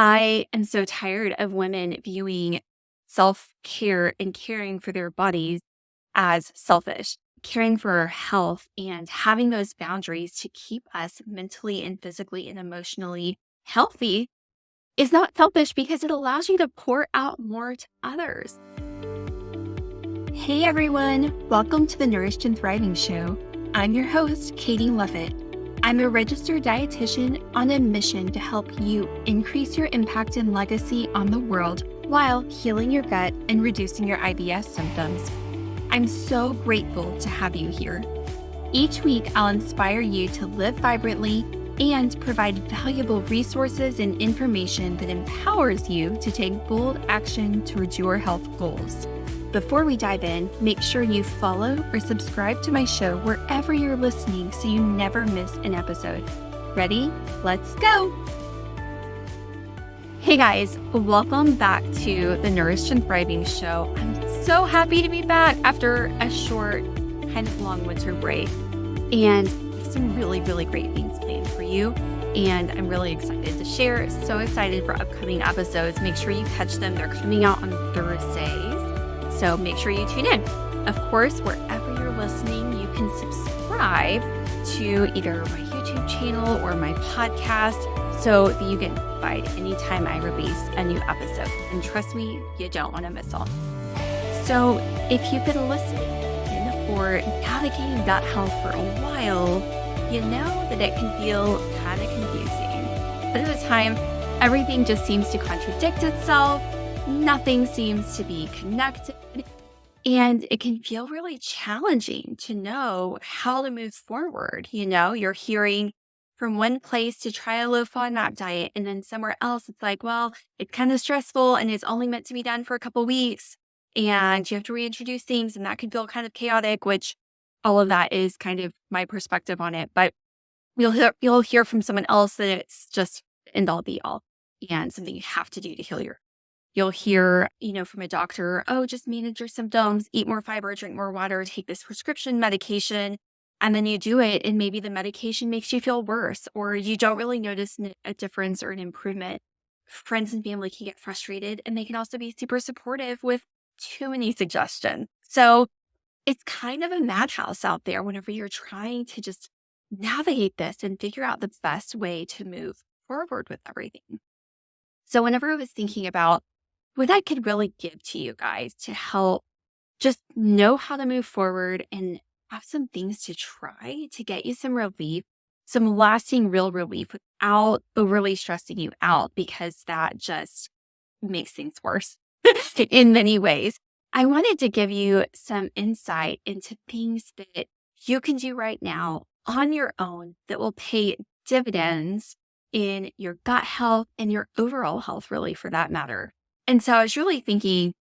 I am so tired of women viewing self-care and caring for their bodies as selfish. Caring for our health and having those boundaries to keep us mentally and physically and emotionally healthy is not selfish because it allows you to pour out more to others. Hey everyone, welcome to the Nourished and Thriving Show. I'm your host, Katie Lovett. I'm a registered dietitian on a mission to help you increase your impact and legacy on the world while healing your gut and reducing your IBS symptoms. I'm so grateful to have you here. Each week, I'll inspire you to live vibrantly and provide valuable resources and information that empowers you to take bold action towards your health goals. Before we dive in, make sure you follow or subscribe to my show wherever you're listening so you never miss an episode. Ready? Let's go! Hey guys, welcome back to the Nourished and Thriving Show. I'm so happy to be back after a short, kind of long winter break. And some really, really great things planned for you. And I'm really excited to share. So excited for upcoming episodes. Make sure you catch them. They're coming out on Thursdays. So make sure you tune in. Of course, wherever you're listening, you can subscribe to either my YouTube channel or my podcast so that you get notified anytime I release a new episode. And trust me, you don't want to miss them. So if you've been listening or navigating gut health for a while, you know that it can feel kind of confusing. But at the time, everything just seems to contradict itself. Nothing seems to be connected. And it can feel really challenging to know how to move forward. You know, you're hearing from one place to try a low FODMAP diet, and then somewhere else it's like, well, it's kind of stressful and it's only meant to be done for a couple weeks. And you have to reintroduce things, and that can feel kind of chaotic, which all of that is kind of my perspective on it. But you'll hear from someone else that it's just end all be all and something you have to do to heal your. You'll hear, from a doctor, oh, just manage your symptoms, eat more fiber, drink more water, take this prescription medication. And then you do it, and maybe the medication makes you feel worse, or you don't really notice a difference or an improvement. Friends and family can get frustrated, and they can also be super supportive with too many suggestions. So it's kind of a madhouse out there whenever you're trying to just navigate this and figure out the best way to move forward with everything. So whenever I was thinking about what I could really give to you guys to help just know how to move forward and have some things to try to get you some relief, some lasting real relief without overly stressing you out, because that just makes things worse in many ways. I wanted to give you some insight into things that you can do right now on your own that will pay dividends in your gut health and your overall health, really, for that matter. And so I was really thinking,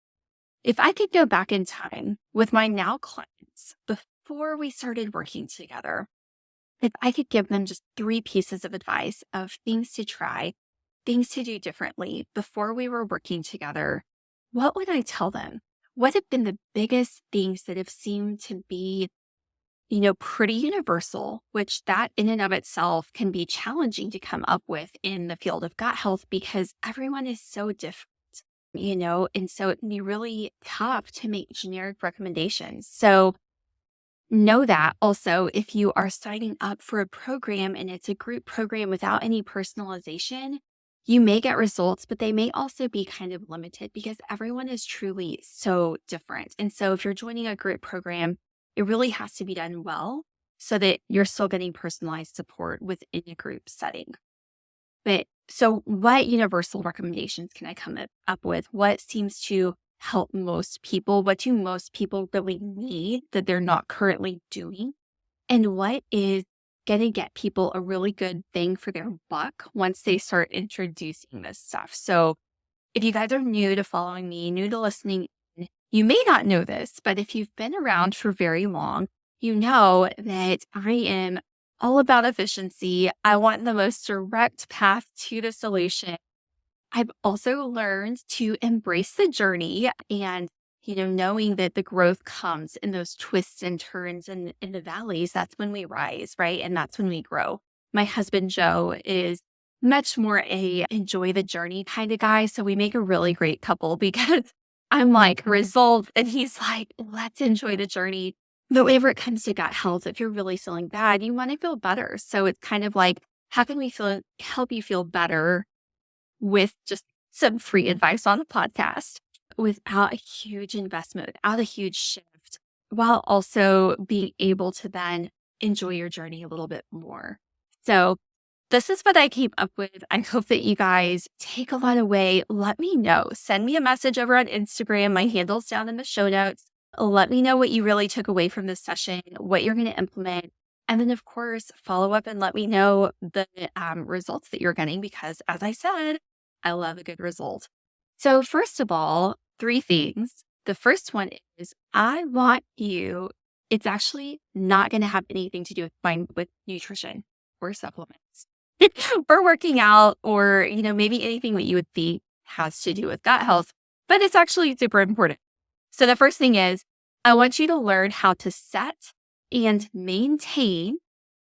if I could go back in time with my now clients before we started working together, if I could give them just 3 pieces of advice of things to try, things to do differently before we were working together, what would I tell them? What have been the biggest things that have seemed to be, pretty universal, which that in and of itself can be challenging to come up with in the field of gut health because everyone is so different. And so it can be really tough to make generic recommendations. So know that also, if you are signing up for a program and it's a group program without any personalization, you may get results, but they may also be kind of limited because everyone is truly so different. And so if you're joining a group program, it really has to be done well so that you're still getting personalized support within a group setting. But so what universal recommendations can I come up with? What seems to help most people? What do most people really need that they're not currently doing? And what is going to get people a really good bang for their buck once they start introducing this stuff? So if you guys are new to following me, new to listening, you may not know this, but if you've been around for very long, you know that I am all about efficiency. I want the most direct path to the solution. I've also learned to embrace the journey and, knowing that the growth comes in those twists and turns and in the valleys. That's when we rise, right? And that's when we grow. My husband, Joe, is much more a enjoy the journey kind of guy. So we make a really great couple because I'm like result and he's like, let's enjoy the journey. But whenever it comes to gut health, if you're really feeling bad, you want to feel better. So it's kind of like, how can we help you feel better with just some free advice on the podcast without a huge investment, without a huge shift, while also being able to then enjoy your journey a little bit more. So this is what I came up with. I hope that you guys take a lot away. Let me know. Send me a message over on Instagram. My handle's down in the show notes. Let me know what you really took away from this session, what you're going to implement. And then, of course, follow up and let me know the results that you're getting because, as I said, I love a good result. So, first of all, 3 things. The first one is I want you, it's actually not going to have anything to do with nutrition or supplements or working out or, maybe anything that you would think has to do with gut health, but it's actually super important. So the first thing is I want you to learn how to set and maintain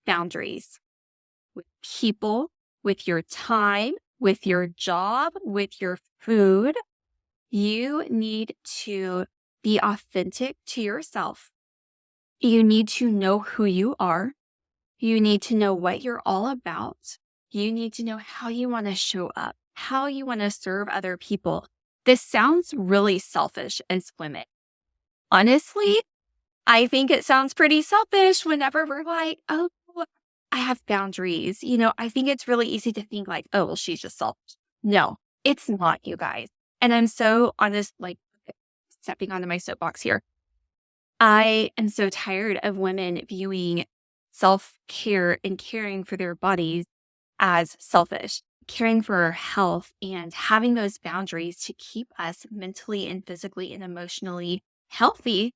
boundaries with people, with your time, with your job, with your food. You need to be authentic to yourself. You need to know who you are. You need to know what you're all about. You need to know how you want to show up, how you want to serve other people. This sounds really selfish as women. Honestly, I think it sounds pretty selfish whenever we're like, oh, I have boundaries. I think it's really easy to think like, oh, well, she's just selfish. No, it's not, you guys. And I'm so honest, like stepping onto my soapbox here. I am so tired of women viewing self-care and caring for their bodies as selfish, caring for our health and having those boundaries to keep us mentally and physically and emotionally healthy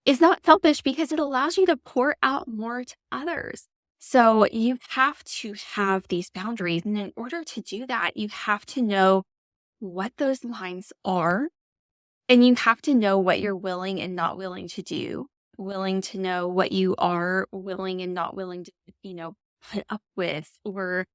is not selfish because it allows you to pour out more to others. So you have to have these boundaries. And in order to do that, you have to know what those lines are. And you have to know what you're willing and not willing to do, willing to know what you are willing and not willing to, put up with or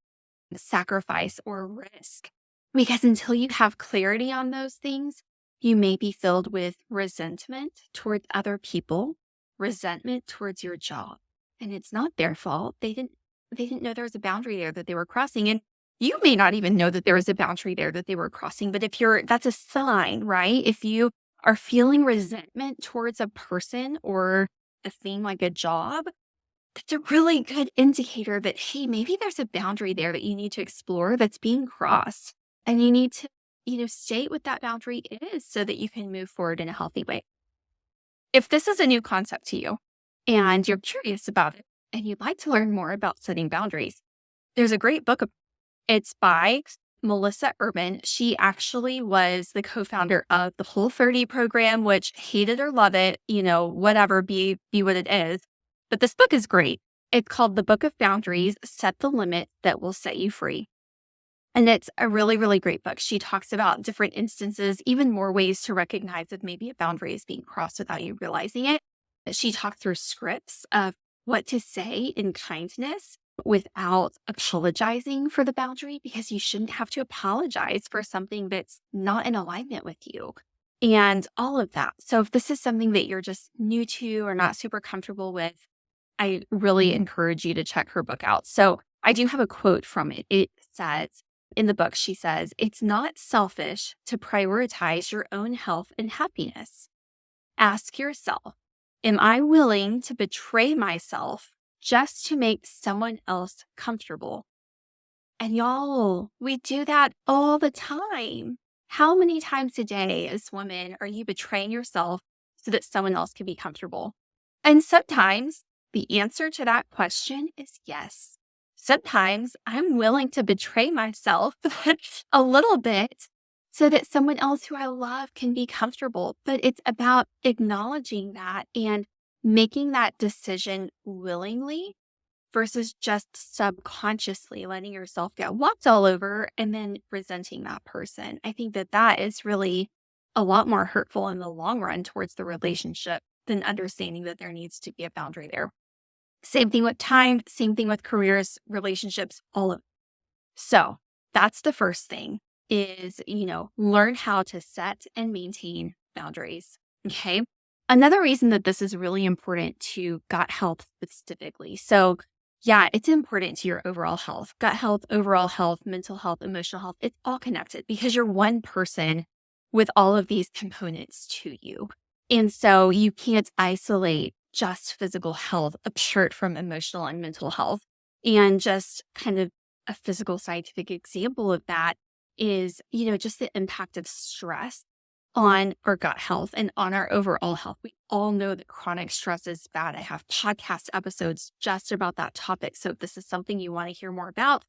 sacrifice or risk. Because until you have clarity on those things, you may be filled with resentment towards other people, resentment towards your job. And it's not their fault. They didn't know there was a boundary there that they were crossing. And you may not even know that there was a boundary there that they were crossing. But that's a sign, right? If you are feeling resentment towards a person or a thing like a job, that's a really good indicator that, hey, maybe there's a boundary there that you need to explore that's being crossed. And you need to, state what that boundary is so that you can move forward in a healthy way. If this is a new concept to you and you're curious about it and you'd like to learn more about setting boundaries, there's a great book. It's by Melissa Urban. She actually was the co-founder of the Whole30 program, which hate it or love it, whatever, be what it is. But this book is great. It's called The Book of Boundaries, Set the Limit That Will Set You Free. And it's a really, really great book. She talks about different instances, even more ways to recognize if maybe a boundary is being crossed without you realizing it. She talks through scripts of what to say in kindness without apologizing for the boundary, because you shouldn't have to apologize for something that's not in alignment with you and all of that. So if this is something that you're just new to or not super comfortable with, I really encourage you to check her book out. So I do have a quote from it. It says, in the book, she says, "It's not selfish to prioritize your own health and happiness. Ask yourself, am I willing to betray myself just to make someone else comfortable?" And y'all, we do that all the time. How many times a day as women are you betraying yourself so that someone else can be comfortable? And sometimes the answer to that question is yes. Sometimes I'm willing to betray myself a little bit so that someone else who I love can be comfortable. But it's about acknowledging that and making that decision willingly versus just subconsciously letting yourself get walked all over and then resenting that person. I think that is really a lot more hurtful in the long run towards the relationship than understanding that there needs to be a boundary there. Same thing with time, same thing with careers, relationships, all of it. So that's the first thing is, learn how to set and maintain boundaries. Okay. Another reason that this is really important to gut health specifically. So, yeah, it's important to your overall health, gut health, overall health, mental health, emotional health. It's all connected because you're one person with all of these components to you. And so you can't isolate just physical health apart from emotional and mental health. And just kind of a physical scientific example of that is, just the impact of stress on our gut health and on our overall health. We all know that chronic stress is bad. I have podcast episodes just about that topic. So if this is something you want to hear more about,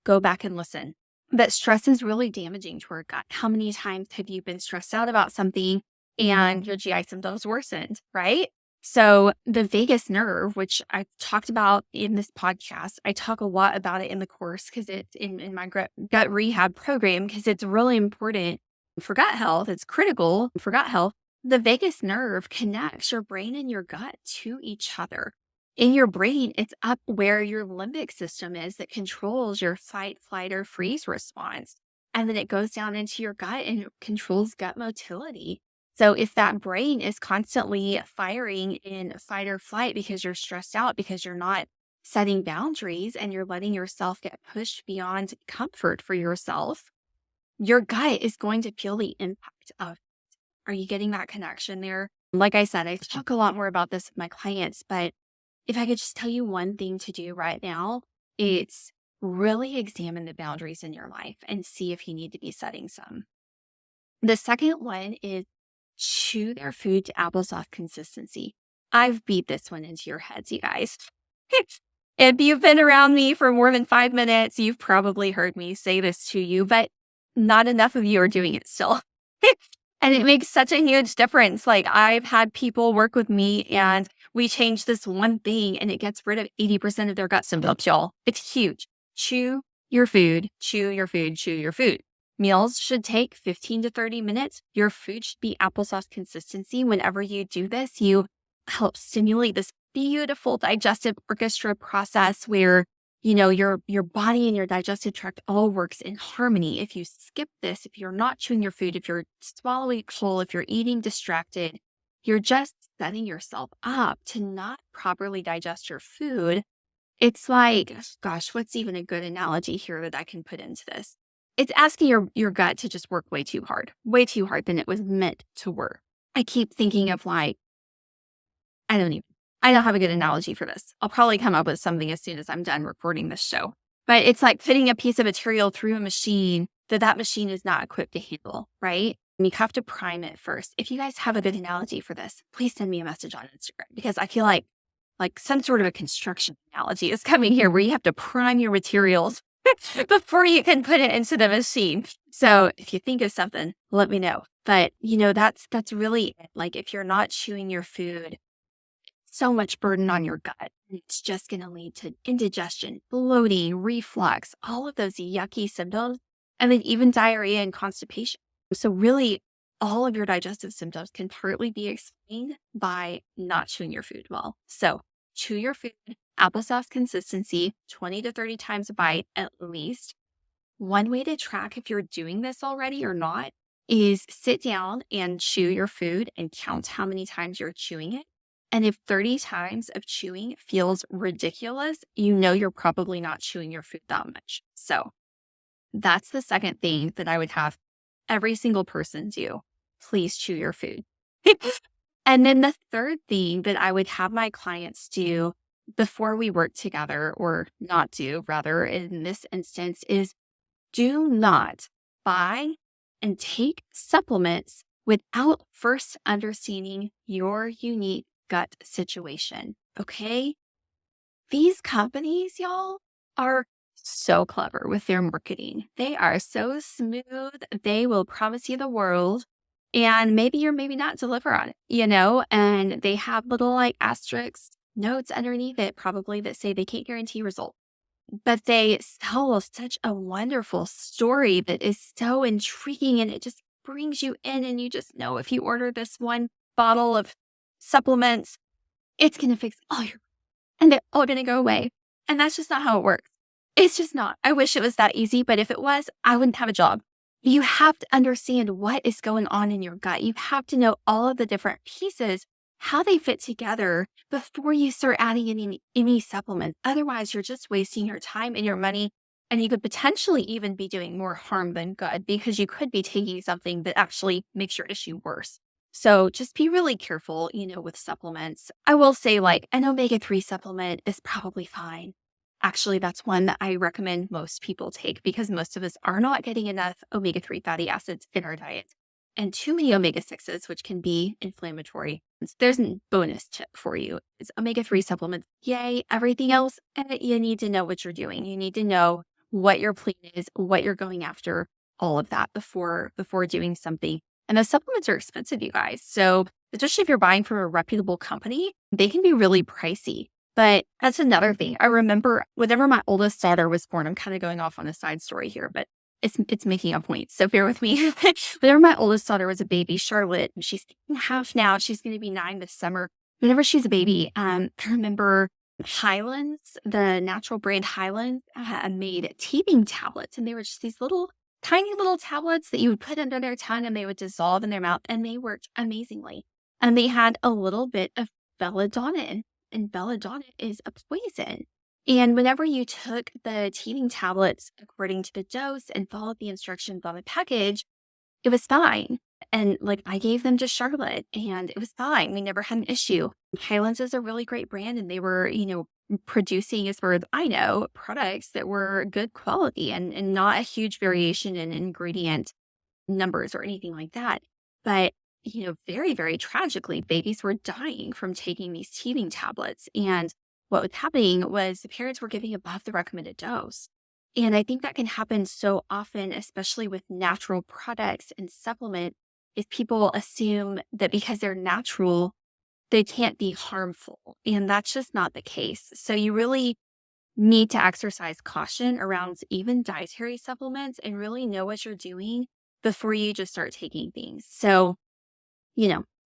go back and listen. But stress is really damaging to our gut. How many times have you been stressed out about something and your GI symptoms worsened, right? So the vagus nerve, which I talked about in this podcast, I talk a lot about it in the course because it's in my gut rehab program because it's really important for gut health. It's critical for gut health. The vagus nerve connects your brain and your gut to each other. In your brain, it's up where your limbic system is that controls your fight, flight, or freeze response. And then it goes down into your gut and it controls gut motility. So if that brain is constantly firing in fight or flight because you're stressed out, because you're not setting boundaries and you're letting yourself get pushed beyond comfort for yourself, your gut is going to feel the impact of it. Are you getting that connection there? Like I said, I talk a lot more about this with my clients, but if I could just tell you one thing to do right now, it's really examine the boundaries in your life and see if you need to be setting some. The second one is chew their food to applesauce consistency. I've beat this one into your heads, you guys. If you've been around me for more than 5 minutes, you've probably heard me say this to you, but not enough of you are doing it still. And it makes such a huge difference. Like I've had people work with me and we change this one thing and it gets rid of 80% of their gut symptoms, y'all. It's huge. Chew your food, chew your food, chew your food. Meals should take 15 to 30 minutes. Your food should be applesauce consistency. Whenever you do this, you help stimulate this beautiful digestive orchestra process where, your body and your digestive tract all works in harmony. If you skip this, if you're not chewing your food, if you're swallowing whole, if you're eating distracted, you're just setting yourself up to not properly digest your food. It's like, gosh, what's even a good analogy here that I can put into this? It's asking your gut to just work way too hard than it was meant to work. I keep thinking of like, I don't have a good analogy for this. I'll probably come up with something as soon as I'm done recording this show. But it's like fitting a piece of material through a machine that machine is not equipped to handle, right? And you have to prime it first. If you guys have a good analogy for this, please send me a message on Instagram because I feel like some sort of a construction analogy is coming here where you have to prime your materials before you can put it into the machine. So if you think of something, let me know. But that's really it. Like if you're not chewing your food, so much burden on your gut. It's just going to lead to indigestion, bloating, reflux, all of those yucky symptoms, and then even diarrhea and constipation. So really, all of your digestive symptoms can partly be explained by not chewing your food well. So chew your food, applesauce consistency, 20 to 30 times a bite at least. One way to track if you're doing this already or not is sit down and chew your food and count how many times you're chewing it. And if 30 times of chewing feels ridiculous, you're probably not chewing your food that much. So that's the second thing that I would have every single person do. Please chew your food. And then the third thing that I would have my clients do before we work together, or not do, rather, in this instance, is do not buy and take supplements without first understanding your unique gut situation. Okay? These companies, y'all, are so clever with their marketing. They are so smooth. They will promise you the world. And maybe or maybe not deliver on it, and they have little like asterisk notes underneath it probably that say they can't guarantee results. But they tell such a wonderful story that is so intriguing and it just brings you in and you just know if you order this one bottle of supplements, it's going to fix all your, and they're all going to go away. And that's just not how it works. It's just not. I wish it was that easy, but if it was, I wouldn't have a job. You have to understand what is going on in your gut. You have to know all of the different pieces, how they fit together before you start adding any supplements. Otherwise, you're just wasting your time and your money. And you could potentially even be doing more harm than good because you could be taking something that actually makes your issue worse. So just be really careful, with supplements. I will say, like, an omega-3 supplement is probably fine. Actually, that's one that I recommend most people take because most of us are not getting enough omega-3 fatty acids in our diet and too many omega-6s, which can be inflammatory. There's a bonus tip for you. It's omega-3 supplements. Yay. Everything else, you need to know what you're doing. You need to know what your plan is, what you're going after, all of that before doing something. And the supplements are expensive, you guys. So especially if you're buying from a reputable company, they can be really pricey. But that's another thing. I remember whenever my oldest daughter was born, I'm kind of going off on a side story here, but it's making a point. So bear with me. Whenever my oldest daughter was a baby, Charlotte, she's 8.5 now. She's going to be 9 this summer. Whenever she's a baby, I remember Highlands, the natural brand Highlands, made teething tablets, and they were just these tiny little tablets that you would put under their tongue, and they would dissolve in their mouth, and they worked amazingly. And they had a little bit of belladonna, and belladonna is a poison. And whenever you took the teething tablets according to the dose and followed the instructions on the package, it was fine. And like I gave them to Charlotte and it was fine. We never had an issue. Highlands is a really great brand and they were, producing, as far as I know, products that were good quality and not a huge variation in ingredient numbers or anything like that. But, very, very tragically, babies were dying from taking these teething tablets. And what was happening was the parents were giving above the recommended dose. And I think that can happen so often, especially with natural products and supplement, is people assume that because they're natural, they can't be harmful. And that's just not the case. So you really need to exercise caution around even dietary supplements and really know what you're doing before you just start taking things. So,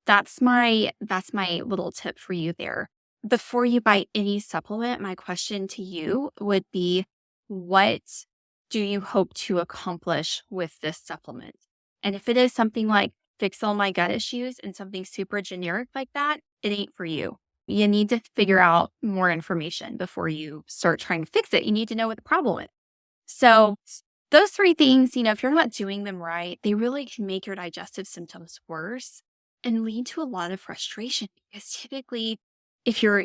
that's my little tip for you there. Before you buy any supplement, my question to you would be, what do you hope to accomplish with this supplement? And if it is something like fix all my gut issues and something super generic like that, it ain't for you. You need to figure out more information before you start trying to fix it. You need to know what the problem is. So those 3 things, if you're not doing them right, they really can make your digestive symptoms worse and lead to a lot of frustration because typically if you're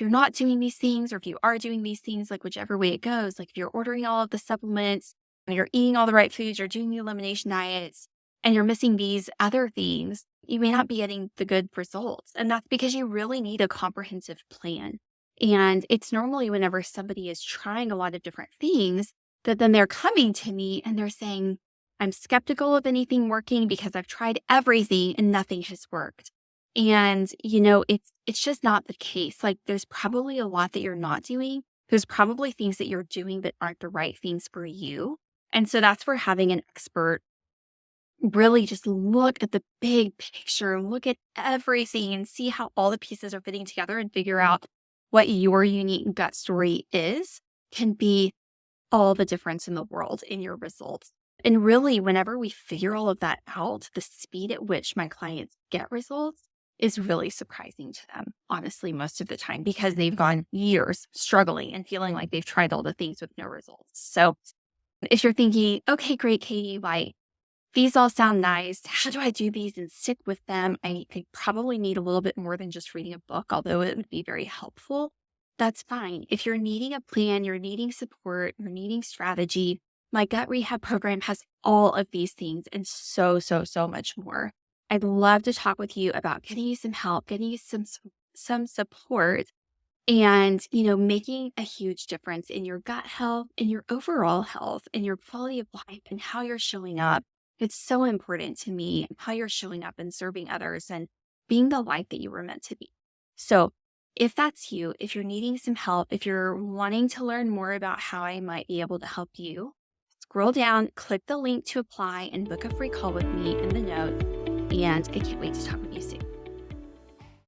not doing these things or if you are doing these things, like whichever way it goes, like if you're ordering all of the supplements and you're eating all the right foods, you're doing the elimination diets and you're missing these other things, you may not be getting the good results. And that's because you really need a comprehensive plan. And it's normally whenever somebody is trying a lot of different things that then they're coming to me and they're saying, I'm skeptical of anything working because I've tried everything and nothing has worked. And, it's just not the case. Like there's probably a lot that you're not doing. There's probably things that you're doing that aren't the right things for you. And so that's where having an expert really just look at the big picture, look at everything and see how all the pieces are fitting together and figure out what your unique gut story is can be all the difference in the world in your results. And really, whenever we figure all of that out, the speed at which my clients get results is really surprising to them, honestly, most of the time, because they've gone years struggling and feeling like they've tried all the things with no results. So if you're thinking, okay, great, Katie, like these all sound nice. How do I do these and stick with them? I probably need a little bit more than just reading a book, although it would be very helpful. That's fine. If you're needing a plan, you're needing support, you're needing strategy, my gut rehab program has all of these things and so, so, so much more. I'd love to talk with you about getting you some help, getting you some support and, making a huge difference in your gut health, in your overall health, in your quality of life and how you're showing up. It's so important to me how you're showing up and serving others and being the light that you were meant to be. So if that's you, if you're needing some help, if you're wanting to learn more about how I might be able to help you, scroll down, click the link to apply and book a free call with me in the notes. And I can't wait to talk with you soon.